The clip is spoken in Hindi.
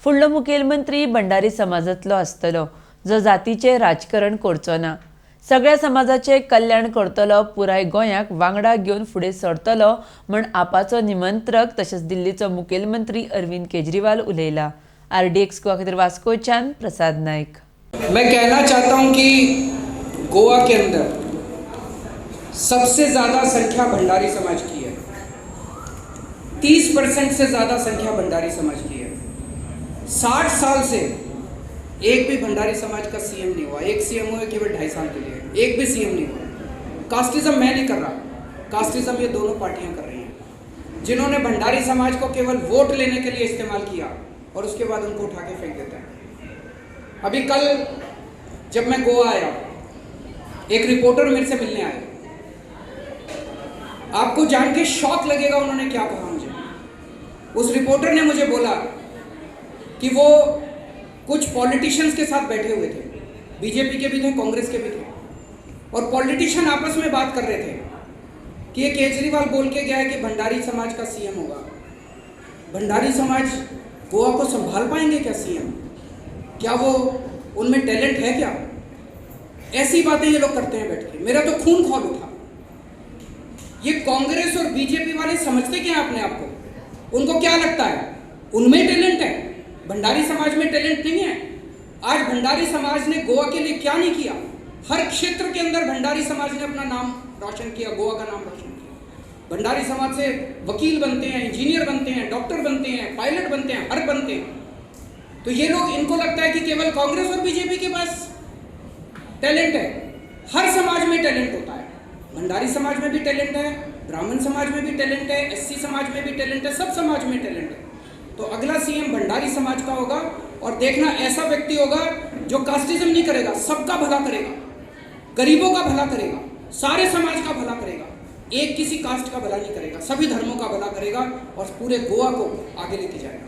फुडलो मुखेलमंत्री भंडारी समाजातलो आसतलो जो जातीचे राजकारण करचो ना। सगळ्या समाजाचे कल्याण करतलो, पुराय गोंयाक वांगडा घेवन फुडें सरतलो म्हण आपाचो निमंत्रक तशेंच दिल्लीचो मुखेलमंत्री अरविंद केजरीवाल उलयला। RDX गोवा खातीर वास्कोच्यान प्रसाद नायक। मैं कहना चाहता हूं कि गोवा के अंदर सबसे ज़्यादा संख्या भंडारी समाज की है। 30% से ज़्यादा संख्या भंडारी समाज की है। 60 साल से एक भी भंडारी समाज का सीएम नहीं हुआ। एक सीएम हुआ केवल 2.5 साल के लिए, एक भी सीएम नहीं हुआ। कास्टिज्म मैं नहीं कर रहा, कास्टिज्म ये दोनों पार्टियां कर रही हैं, जिन्होंने भंडारी समाज को केवल वोट लेने के लिए इस्तेमाल किया और उसके बाद उनको उठा के फेंक देते हैं। अभी कल जब मैं गोवा आया, एक रिपोर्टर मेरे से मिलने आया। आपको जान के शॉक लगेगा उन्होंने क्या कहा मुझे। उस रिपोर्टर ने मुझे बोला कि वो कुछ पॉलिटिशियंस के साथ बैठे हुए थे, बीजेपी के भी थे, कांग्रेस के भी थे, और पॉलिटिशियन आपस में बात कर रहे थे कि ये केजरीवाल बोल के गया है कि भंडारी समाज का सीएम होगा। भंडारी समाज गोवा को संभाल पाएंगे क्या सीएम? क्या वो उनमें टैलेंट है क्या? ऐसी बातें ये लोग करते हैं बैठ के। मेरा तो खून खौल उठा। ये कांग्रेस और बीजेपी वाले समझते क्या अपने आप को? उनको क्या लगता है उनमें टैलेंट है, भंडारी समाज में टैलेंट नहीं है? आज भंडारी समाज ने गोवा के लिए क्या नहीं किया? हर क्षेत्र के अंदर भंडारी समाज ने अपना नाम रोशन किया, गोवा का नाम रोशन किया। भंडारी समाज से वकील बनते हैं, इंजीनियर बनते हैं, डॉक्टर बनते हैं, पायलट बनते हैं, हर बनते हैं। तो ये लोग, इनको लगता है कि केवल कांग्रेस और बीजेपी के पास टैलेंट है। हर समाज में टैलेंट होता है। भंडारी समाज में भी टैलेंट है, ब्राह्मण समाज में भी टैलेंट है, SC समाज में भी टैलेंट है, सब समाज में टैलेंट है। तो अगला सीएम भंडारी समाज का होगा, और देखना ऐसा व्यक्ति होगा जो कास्टिज्म नहीं करेगा, सबका भला करेगा, गरीबों का भला करेगा, सारे समाज का भला करेगा, एक किसी कास्ट का भला नहीं करेगा, सभी धर्मों का भला करेगा और पूरे गोवा को आगे लेके जाएगा।